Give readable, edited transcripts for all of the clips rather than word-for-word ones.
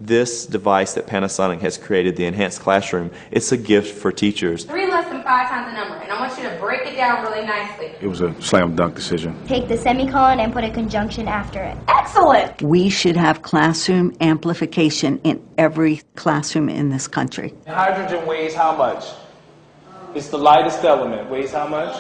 This device that Panasonic has created, the enhanced classroom, it's a gift for teachers. 3 less than 5 times the number, and I want you to break it down really nicely. It was a slam dunk decision. Take the semicolon and put a conjunction after it. Excellent! We should have classroom amplification in every classroom in this country. Hydrogen weighs how much? It's the lightest element. Weighs how much?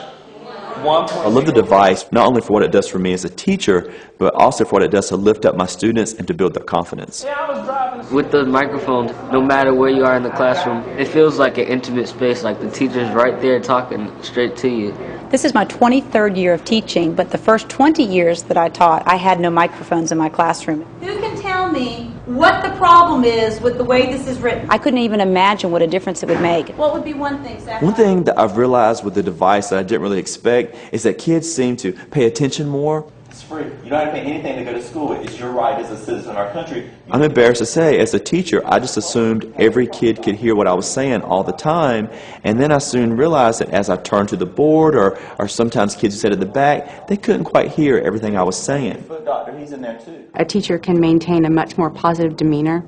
1. I love the device not only for what it does for me as a teacher, but also for what it does to lift up my students and to build their confidence. Yeah, I was driving. With the microphones, no matter where you are in the classroom, it feels like an intimate space, like the teacher's right there talking straight to you. This is my 23rd year of teaching, but the first 20 years that I taught, I had no microphones in my classroom. Who can tell me what the problem is with the way this is written? I couldn't even imagine what a difference it would make. What would be one thing, Zach? One thing that I've realized with the device that I didn't really expect is that kids seem to pay attention more. It's free. You don't have to pay anything to go to school. It's your right as a citizen of our country. I'm embarrassed to say, as a teacher, I just assumed every kid could hear what I was saying all the time, and then I soon realized that as I turned to the board, or sometimes kids who sat at the back, they couldn't quite hear everything I was saying. Foot doctor, he's in there too. A teacher can maintain a much more positive demeanor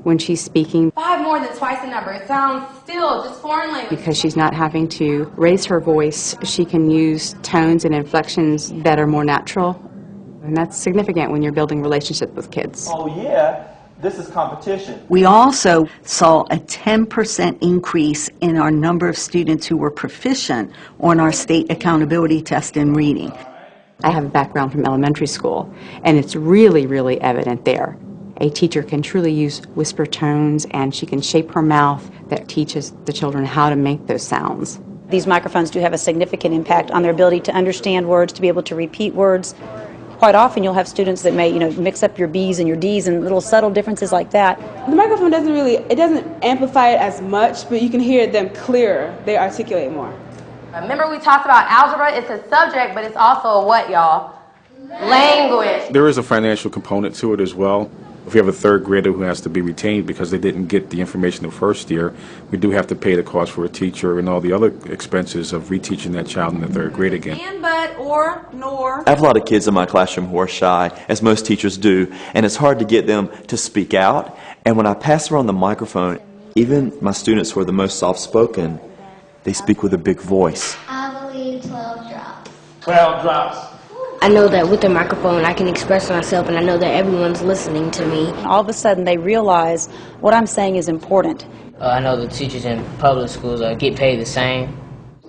when she's speaking 5 more than twice the number. It sounds still just foreign language. because she's not having to raise her voice. She can use tones and inflections that are more natural, and that's significant when you're building relationships with kids. Oh yeah, this is competition. We also saw a 10% increase in our number of students who were proficient on our state accountability test in reading. I have a background from elementary school, and it's really, really evident there. A teacher can truly use whisper tones, and she can shape her mouth that teaches the children how to make those sounds. These microphones do have a significant impact on their ability to understand words, to be able to repeat words. Quite often you'll have students that may, mix up your B's and your D's and little subtle differences like that. The microphone doesn't amplify it as much, but you can hear them clearer. They articulate more. Remember we talked about algebra? It's a subject, but it's also a what, y'all? Language. There is a financial component to it as well. If you have a third grader who has to be retained because they didn't get the information the first year, we do have to pay the cost for a teacher and all the other expenses of reteaching that child in the third grade again. And, but, or, nor. I have a lot of kids in my classroom who are shy, as most teachers do, and it's hard to get them to speak out. And when I pass around the microphone, even my students who are the most soft-spoken, they speak with a big voice. I believe 12 drops. 12 drops. I know that with the microphone I can express myself, and I know that everyone's listening to me. All of a sudden they realize what I'm saying is important. I know the teachers in public schools get paid the same.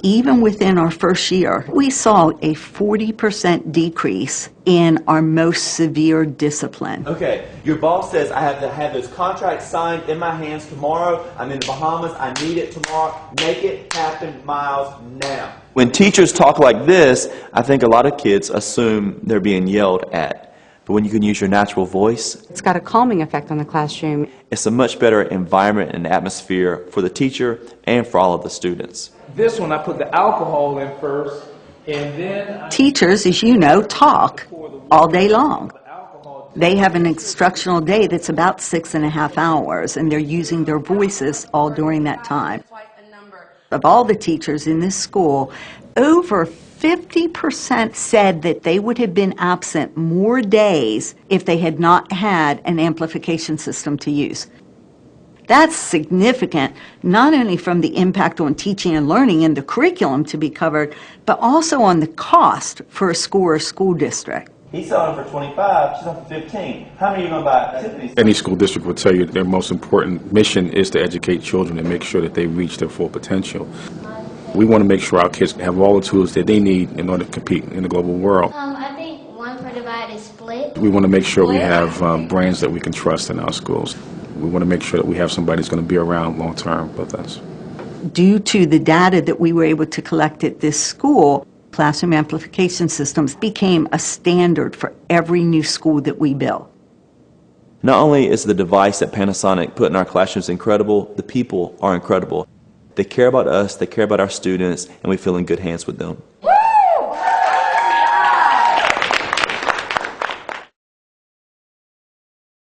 Even within our first year, we saw a 40% decrease in our most severe discipline. Okay, your boss says I have to have those contracts signed in my hands tomorrow. I'm in the Bahamas. I need it tomorrow. Make it happen, Miles, now. When teachers talk like this, I think a lot of kids assume they're being yelled at. But when you can use your natural voice, It's got a calming effect on the classroom. it's a much better environment and atmosphere for the teacher and for all of the students. This one I put the alcohol in first, and then Teachers, as you know, talk all day long. They have an instructional day that's about 6.5 hours, and they're using their voices all during that time. Of all the teachers in this school, over 50% said that they would have been absent more days if they had not had an amplification system to use. That's significant, not only from the impact on teaching and learning and the curriculum to be covered, but also on the cost for a school or school district. He's selling for 25, she's on for 15. How many are you going to buy at Tiffany's? Any school district would tell you their most important mission is to educate children and make sure that they reach their full potential. We want to make sure our kids have all the tools that they need in order to compete in the global world. I think one per divide is split. We want to make sure we have brands that we can trust in our schools. We want to make sure that we have somebody that's going to be around long term with us. Due to the data that we were able to collect at this school, classroom amplification systems became a standard for every new school that we built. Not only is the device that Panasonic put in our classrooms incredible, the people are incredible. They care about us, they care about our students, and we feel in good hands with them.